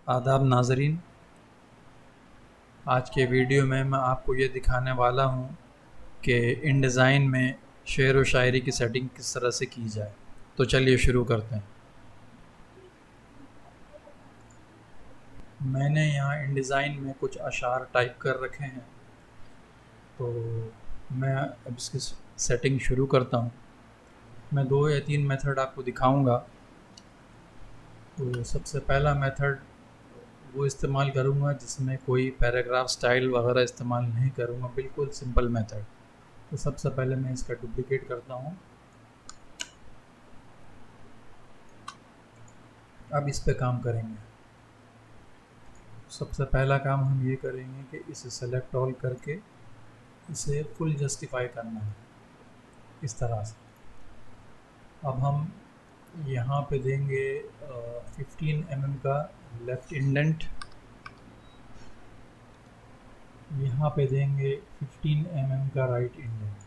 आदाब नाज़रीन, आज के वीडियो में मैं आपको ये दिखाने वाला हूँ कि इनडिज़ाइन में शेर व शायरी की सेटिंग किस तरह से की जाए। तो चलिए शुरू करते हैं। मैंने यहाँ इनडिज़ाइन में कुछ अशार टाइप कर रखे हैं, तो मैं अब इसकी सेटिंग शुरू करता हूँ। मैं 2 या 3 मेथड आपको दिखाऊंगा। तो सबसे पहला मेथड वो इस्तेमाल करूँगा जिसमें कोई पैराग्राफ स्टाइल वगैरह इस्तेमाल नहीं करूँगा, बिल्कुल सिंपल मेथड। तो सबसे पहले मैं इसका डुप्लिकेट करता हूँ। अब इस पे काम करेंगे। सबसे पहला काम हम ये करेंगे कि इसे सेलेक्ट ऑल करके इसे फुल जस्टिफाई करना है इस तरह से। अब हम यहाँ पे देंगे 15 mm का लेफ़्ट इंडेंट, यहाँ पे देंगे 15 mm का राइट इंडेंट।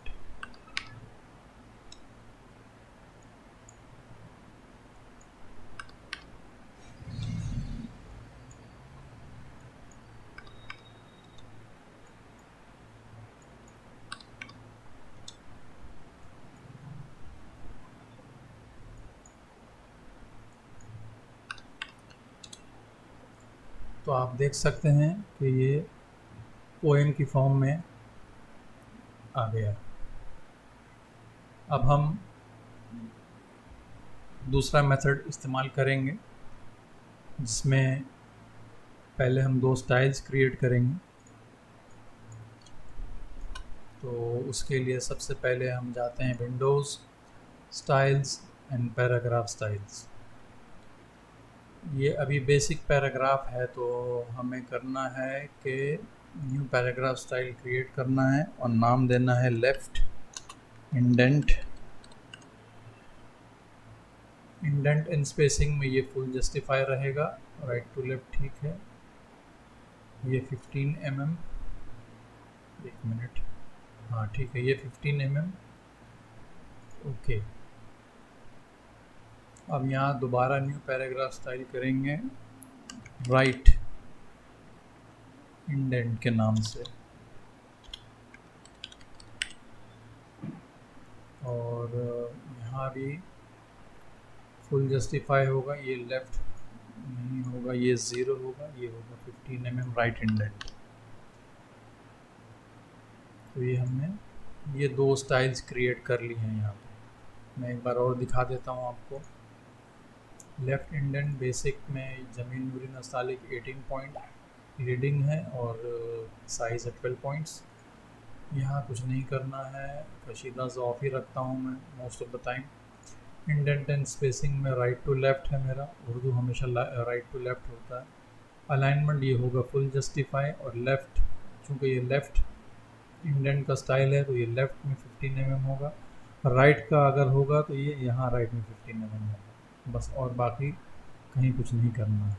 तो आप देख सकते हैं कि ये पोएम की फॉर्म में आ गया। अब हम दूसरा मेथड इस्तेमाल करेंगे जिसमें पहले हम 2 स्टाइल्स क्रिएट करेंगे। तो उसके लिए सबसे पहले हम जाते हैं Windows, styles and paragraph styles. ये अभी बेसिक पैराग्राफ है, तो हमें करना है कि न्यू पैराग्राफ स्टाइल क्रिएट करना है और नाम देना है left indent. Indent and spacing में ये फुल जस्टिफाई रहेगा, राइट टू लेफ़्ट ठीक है। ये 15 mm, एक मिनट, हाँ ठीक है, ये 15 mm ओके। अब यहाँ दोबारा न्यू पैराग्राफ स्टाइल करेंगे राइट इंडेंट के नाम से, और यहाँ भी फुल जस्टिफाई होगा। ये लेफ़्ट नहीं होगा, ये 0 होगा, ये होगा 15 mm राइट इंडेंट। तो ये हमने ये 2 स्टाइल्स क्रिएट कर ली हैं। यहाँ पे मैं एक बार और दिखा देता हूँ आपको। लेफ़्ट इंडेंट बेसिक में जमील नूरी नस्तालिक 18 पॉइंट रीडिंग है और साइज़ है 12 पॉइंट्स। यहाँ कुछ नहीं करना है, कशीदा ऑफ ही रखता हूँ मैं most of the time. Indent and spacing में राइट टू लेफ़्ट है मेरा, उर्दू हमेशा राइट टू लेफ़्ट होता है। अलाइनमेंट ये होगा फुल जस्टिफाई, और लेफ़्ट चूँकि ये लेफ़्ट इंडेंट का स्टाइल है तो ये लेफ़्ट में 15 mm होगा। राइट का अगर होगा तो ये यहाँ राइट में 15 mm होगा, बस। और बाकी कहीं कुछ नहीं करना है।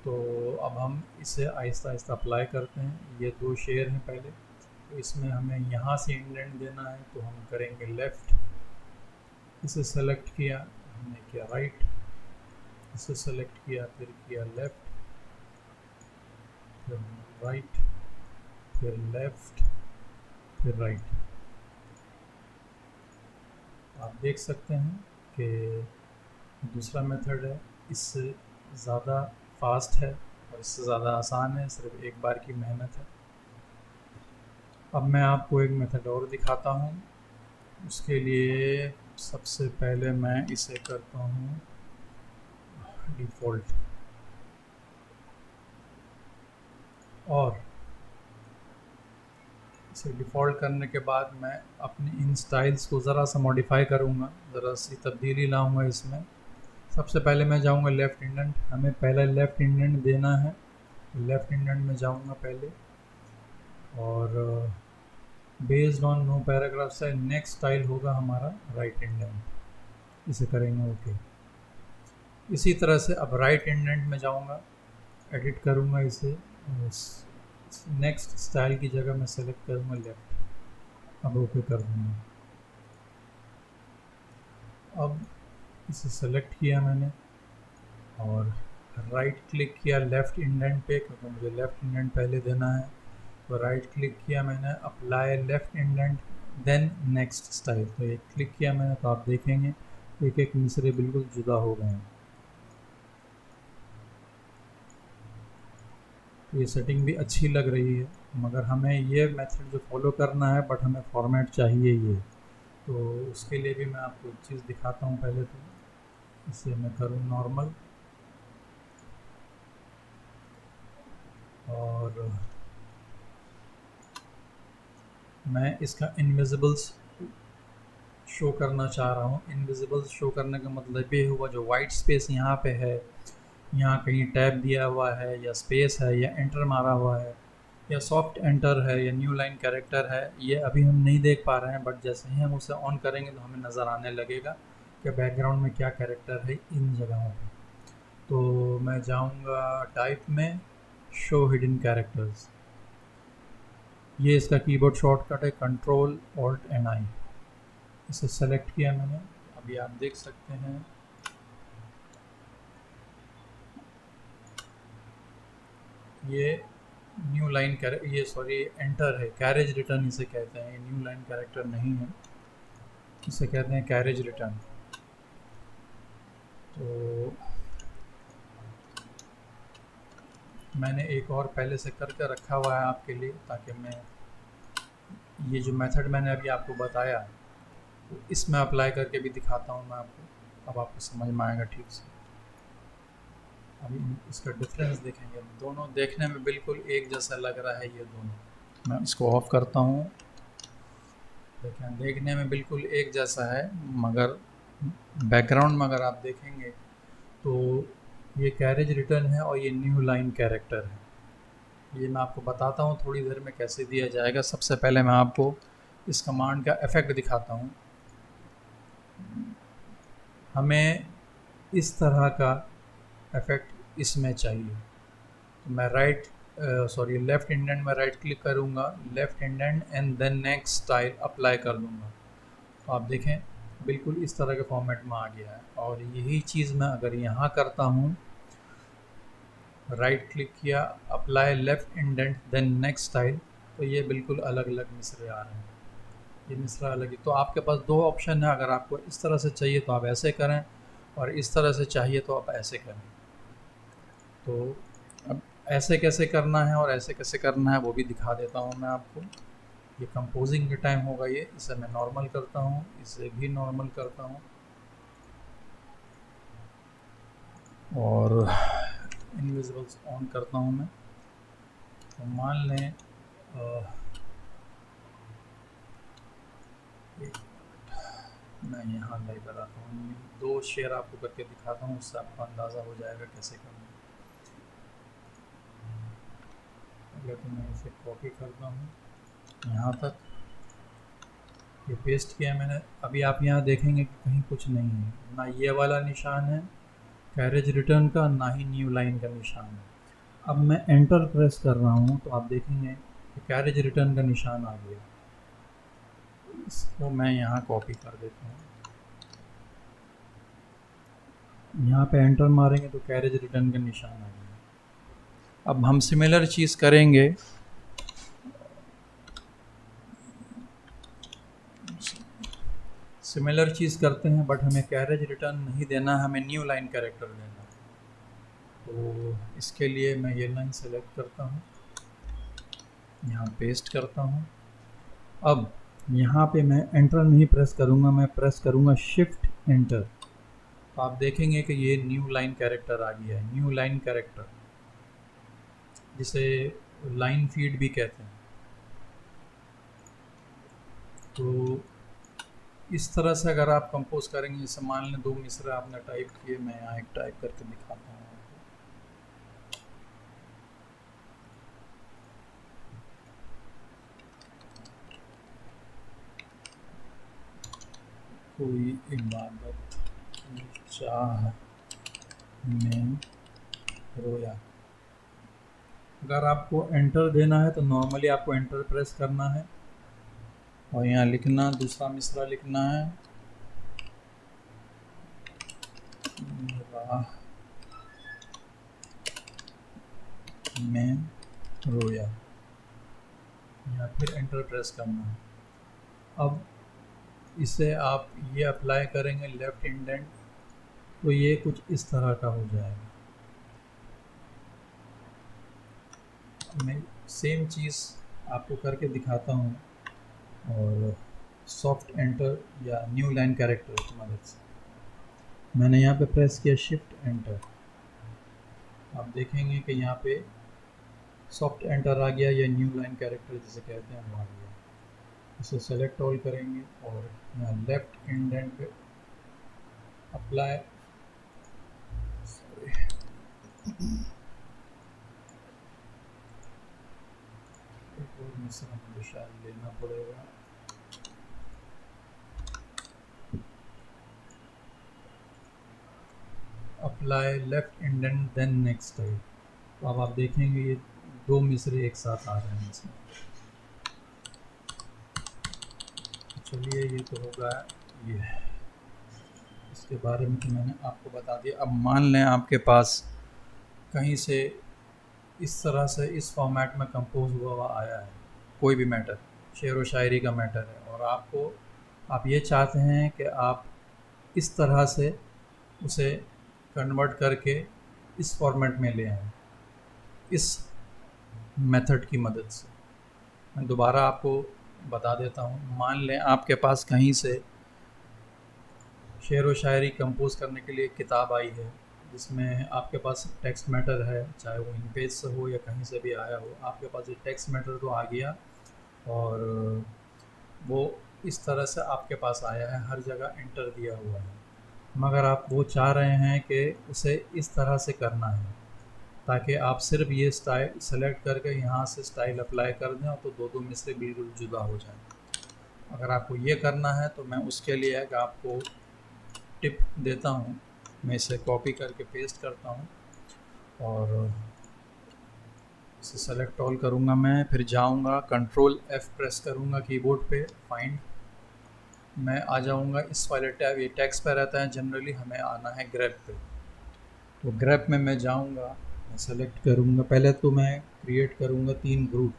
तो अब हम इसे आहिस्ता आहिस्ता अप्लाई करते हैं। ये 2 शेयर हैं पहले, तो इसमें हमें यहाँ से इंडेंट देना है, तो हम करेंगे लेफ़्ट। इसे सेलेक्ट किया, हमने किया राइट, इसे सेलेक्ट किया, फिर किया लेफ़्ट, फिर राइट, फिर लेफ़्ट, फिर राइट। आप देख सकते हैं कि दूसरा मेथड है, इससे ज़्यादा फास्ट है और इससे ज़्यादा आसान है, सिर्फ एक बार की मेहनत है। अब मैं आपको एक मेथड और दिखाता हूँ। उसके लिए सबसे पहले मैं इसे करता हूँ डिफ़ॉल्ट, और इसे डिफ़ॉल्ट करने के बाद मैं अपने इन स्टाइल्स को ज़रा सा मॉडिफाई करूँगा, ज़रा सी तब्दीली लाऊँगा इसमें। सबसे पहले मैं जाऊँगा लेफ़्ट इंडेंट, हमें पहले लेफ़्ट इंडेंट देना है। लेफ़्ट इंडेंट में जाऊँगा पहले, और based on no paragraph style next style होगा हमारा राइट इंडेंट। इसे करेंगे ओके। इसी तरह से अब राइट इंडेंट में जाऊँगा, एडिट करूँगा इसे, नेक्स्ट स्टाइल की जगह मैं सेलेक्ट करूँगा लेफ़्ट, अब ओके कर दूँगा। अब इसे सेलेक्ट किया मैंने और राइट क्लिक किया लेफ़्ट इंडेंट पे, क्योंकि मुझे लेफ़्ट इंडेंट पहले देना है, तो राइट क्लिक किया मैंने, apply left indent, then next style. तो ये क्लिक किया मैंने, तो आप देखेंगे एक एक मिसरे बिल्कुल जुदा हो गए हैं। तो ये सेटिंग भी अच्छी लग रही है, मगर हमें ये मेथड जो फॉलो करना है, बट हमें फॉर्मेट चाहिए ये। तो उसके लिए भी मैं आपको एक चीज़ दिखाता हूँ। पहले तो इसे मैं करूँ नॉर्मल, और मैं इसका इनविजिबल्स शो करना चाह रहा हूँ। इनविजिबल्स शो करने का मतलब ये हुआ, जो वाइट स्पेस यहाँ पे है, यहाँ कहीं टैब दिया हुआ है या स्पेस है या एंटर मारा हुआ है या सॉफ्ट एंटर है या न्यू लाइन कैरेक्टर है, ये अभी हम नहीं देख पा रहे हैं, बट जैसे ही हम उसे ऑन करेंगे तो हमें नज़र आने लगेगा कि बैकग्राउंड में क्या कैरेक्टर है इन जगहों पे। तो मैं जाऊंगा टाइप में, शो हिडन कैरेक्टर्स, ये इसका कीबोर्ड शॉर्टकट है, कंट्रोल ऑल्ट एन आई। इसे सेलेक्ट किया मैंने, अभी आप देख सकते हैं ये न्यू लाइन ये सॉरी एंटर है, कैरेज रिटर्न इसे कहते हैं। ये न्यू लाइन कैरेक्टर नहीं है, इसे कहते हैं कैरेज रिटर्न। तो मैंने एक और पहले से करके रखा हुआ है आपके लिए, ताकि मैं ये जो मेथड मैंने अभी आपको बताया तो इसमें अप्लाई करके भी दिखाता हूँ मैं आपको, अब आपको समझ में आएगा ठीक से। अभी इसका डिफरेंस देखेंगे, दोनों देखने में बिल्कुल एक जैसा लग रहा है ये दोनों। मैं इसको ऑफ करता हूँ, देखें देखने में बिल्कुल एक जैसा है, मगर बैकग्राउंड में अगर आप देखेंगे तो ये कैरेज रिटर्न है और ये न्यू लाइन कैरेक्टर है। ये मैं आपको बताता हूँ थोड़ी देर में कैसे दिया जाएगा। सबसे पहले मैं आपको इस कमांड का इफ़ेक्ट दिखाता हूँ। हमें इस तरह का इफ़ेक्ट इसमें चाहिए, तो मैं लेफ़्ट इंडेंट में राइट क्लिक करूँगा, left indent and then next style apply कर दूँगा। तो आप देखें बिल्कुल इस तरह के फॉर्मेट में आ गया है। और यही चीज़ मैं अगर यहाँ करता हूँ, राइट क्लिक किया, apply left indent then next style, तो ये बिल्कुल अलग अलग मिसरे आ रहे हैं। ये मिसरा अलग ही। तो आपके पास दो ऑप्शन है, अगर आपको इस तरह से चाहिए तो आप ऐसे करें, और इस तरह से चाहिए तो आप ऐसे करें। तो अब ऐसे कैसे करना है और ऐसे कैसे करना है वो भी दिखा देता हूँ मैं आपको। ये कंपोजिंग के टाइम होगा, ये इसे मैं नॉर्मल करता हूँ, इसे भी नॉर्मल करता हूँ, और इनविजिबल्स ऑन करता हूँ मैं। तो मान लें मैं यहाँ लाइव लगाता हूँ, दो शेयर आपको करके दिखाता हूँ, उससे आपको अंदाज़ा हो जाएगा कैसे करना है। पहले तो मैं इसे कॉपी करता हूँ यहाँ तक, ये पेस्ट किया मैंने। अभी आप यहाँ देखेंगे कि कहीं कुछ नहीं है, ना ये वाला निशान है कैरेज रिटर्न का, ना ही न्यू लाइन का निशान है। अब मैं एंटर प्रेस कर रहा हूँ तो आप देखेंगे कि कैरेज रिटर्न का निशान आ गया। इसको मैं यहाँ कॉपी कर देता हूँ, यहाँ पे एंटर मारेंगे तो कैरेज रिटर्न का निशान आ गया। अब हम सिमिलर चीज़ करेंगे, सिमिलर चीज़ करते हैं, बट हमें कैरेज रिटर्न नहीं देना, हमें न्यू लाइन कैरेक्टर देना। तो इसके लिए मैं ये लाइन सेलेक्ट करता हूँ, यहाँ पेस्ट करता हूँ। अब यहाँ पे मैं एंटर नहीं प्रेस करूँगा, मैं प्रेस करूँगा शिफ्ट एंटर। तो आप देखेंगे कि ये न्यू लाइन कैरेक्टर आ गया है, न्यू लाइन कैरेक्टर, जिसे लाइन फीड भी कहते हैं। तो इस तरह से अगर आप कंपोज करेंगे, जैसे मान लें दो मिसरे आपने टाइप किए, मैं यहाँ एक टाइप करके दिखाता हूँ आपको। कोई इबादत की चाह में रोया। अगर आपको एंटर देना है तो नॉर्मली आपको एंटर प्रेस करना है और यहाँ लिखना, दूसरा मिसरा लिखना है, रोया या फिर एंटर प्रेस करना है। अब इसे आप ये अप्लाई करेंगे लेफ़्ट इंडेंट, तो ये कुछ इस तरह का हो जाएगा। मैं सेम चीज़ आपको करके दिखाता हूँ, और सॉफ्ट एंटर या न्यू लाइन कैरेक्टर की मदद से मैंने यहाँ पे प्रेस किया शिफ्ट एंटर। आप देखेंगे कि यहाँ पे सॉफ्ट एंटर आ गया, या न्यू लाइन कैरेक्टर जिसे कहते हैं वो आ गया। इसे सेलेक्ट ऑल करेंगे और यहाँ लेफ्ट इंडेंट पे अप्लाई, एक और मिश्रण मुझे शायद लेना पड़ेगा। Apply left indent then next type. तो अब आप देखेंगे ये दो मिसरे एक साथ आ रहे हैं इसमें। चलिए ये तो होगा, ये इसके बारे में तो मैंने आपको बता दिया। अब मान लें आपके पास कहीं से इस तरह से इस फॉर्मेट में कंपोज हुआ आया है, कोई भी मैटर, शेर व शायरी का मैटर है, और आप ये चाहते हैं कि आप इस तरह से उसे कन्वर्ट करके इस फॉर्मेट में ले आएँ इस मेथड की मदद से। मैं दोबारा आपको बता देता हूँ। मान लें आपके पास कहीं से शेर व शायरी कंपोज करने के लिए किताब आई है, जिसमें आपके पास टेक्स्ट मैटर है, चाहे वो इन पेज से हो या कहीं से भी आया हो। आपके पास ये टेक्स्ट मैटर तो आ गया, और वो इस तरह से आपके पास आया है, हर जगह एंटर दिया हुआ है, मगर आप वो चाह रहे हैं कि उसे इस तरह से करना है ताकि आप सिर्फ ये स्टाइल सेलेक्ट करके यहाँ से स्टाइल अप्लाई कर दें, तो दो मिसरे बिल्कुल जुदा हो जाएं। अगर आपको ये करना है तो मैं उसके लिए एक आपको टिप देता हूँ। मैं इसे कॉपी करके पेस्ट करता हूँ और इसे सेलेक्ट ऑल करूँगा। मैं फिर जाऊँगा कंट्रोल F प्रेस करूँगा कीबोर्ड पे, फाइंड, मैं आ जाऊँगा इस वाले टैब, ये टेक्स्ट पे रहता है जनरली, हमें आना है ग्रेप पे। तो ग्रेप में मैं जाऊँगा, मैं सेलेक्ट करूँगा, पहले तो मैं क्रिएट करूँगा 3 ग्रुप।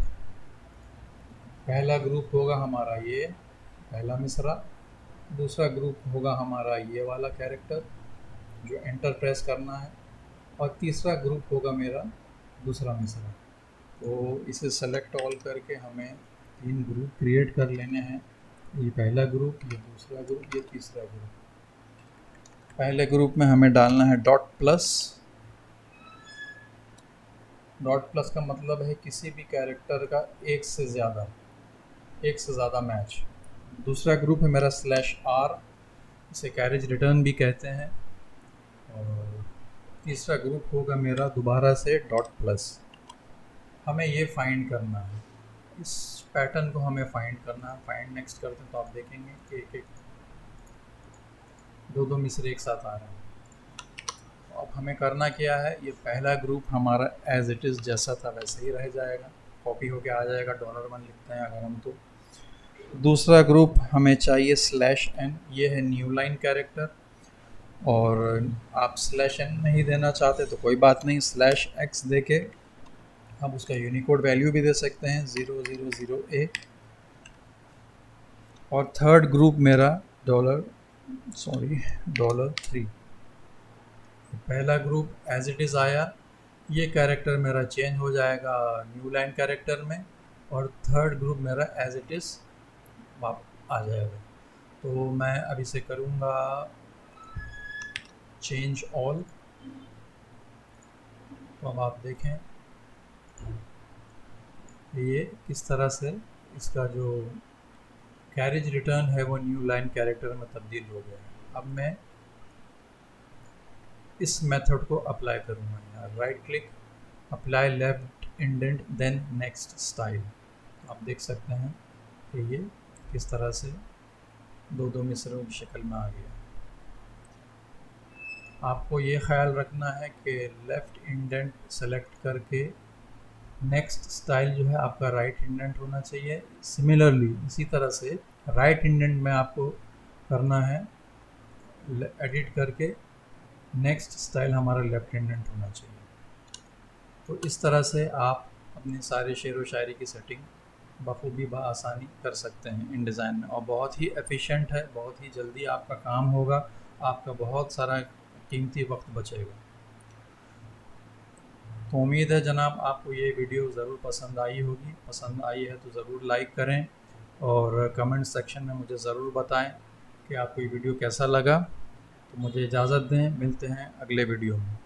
पहला ग्रुप होगा हमारा ये पहला मिसरा, दूसरा ग्रुप होगा हमारा ये वाला कैरेक्टर जो एंटर प्रेस करना है, और तीसरा ग्रुप होगा मेरा दूसरा मिसरा। तो इसे सेलेक्ट ऑल करके हमें 3 ग्रुप क्रिएट कर लेने हैं। ये पहला ग्रुप, ये दूसरा ग्रुप, ये तीसरा ग्रुप। पहले ग्रुप में हमें डालना है डॉट प्लस। डॉट प्लस का मतलब है किसी भी कैरेक्टर का एक से ज़्यादा मैच। दूसरा ग्रुप है मेरा /R, इसे कैरेज रिटर्न भी कहते हैं। और तीसरा ग्रुप होगा मेरा दोबारा से डॉट प्लस। हमें ये फाइंड करना है, इस पैटर्न को हमें फाइंड करना है। फाइंड नेक्स्ट करते हैं तो आप देखेंगे कि एक दो मिसरे एक साथ आ रहे हैं। तो अब हमें करना क्या है, ये पहला ग्रुप हमारा एज इट इज़ जैसा था वैसे ही रह जाएगा, कॉपी होके आ जाएगा। $1 लिखते हैं अगर हम, तो दूसरा ग्रुप हमें चाहिए /N, ये है न्यू लाइन कैरेक्टर, और आप /N नहीं देना चाहते तो कोई बात नहीं, /X दे के हम उसका यूनिकोड वैल्यू भी दे सकते हैं 000A। और थर्ड ग्रुप मेरा $3। पहला ग्रुप एज इट इज़ आया, ये कैरेक्टर मेरा चेंज हो जाएगा न्यू लाइन कैरेक्टर में, और थर्ड ग्रुप मेरा एज इट इज़ आ जाएगा। तो मैं अब इसे करूँगा चेंज ऑल। तो अब आप देखें ये किस तरह से इसका जो कैरेज रिटर्न है वो न्यू लाइन कैरेक्टर में तब्दील हो गया है। अब मैं इस मेथड को अप्लाई करूँगा, यहाँ right click, apply left indent then next style. आप देख सकते हैं कि ये किस तरह से दो मिसरों की शक्ल में आ गया। आपको ये ख्याल रखना है कि लेफ़्ट इंडेंट सेलेक्ट करके नेक्स्ट स्टाइल जो है आपका राइट इंडेंट होना चाहिए। सिमिलरली इसी तरह से राइट इंडेंट में आपको करना है एडिट करके नेक्स्ट स्टाइल हमारा लेफ़्ट इंडेंट होना चाहिए। तो इस तरह से आप अपनी सारे शेर व शायरी की सेटिंग बखूबी बआसानी कर सकते हैं InDesign में, और बहुत ही एफिशिएंट है, बहुत ही जल्दी आपका काम होगा, आपका बहुत सारा कीमती वक्त बचेगा। तो उम्मीद है जनाब आपको ये वीडियो ज़रूर पसंद आई होगी। पसंद आई है तो ज़रूर लाइक करें और कमेंट सेक्शन में मुझे ज़रूर बताएं कि आपको ये वीडियो कैसा लगा। तो मुझे इजाज़त दें, मिलते हैं अगले वीडियो में।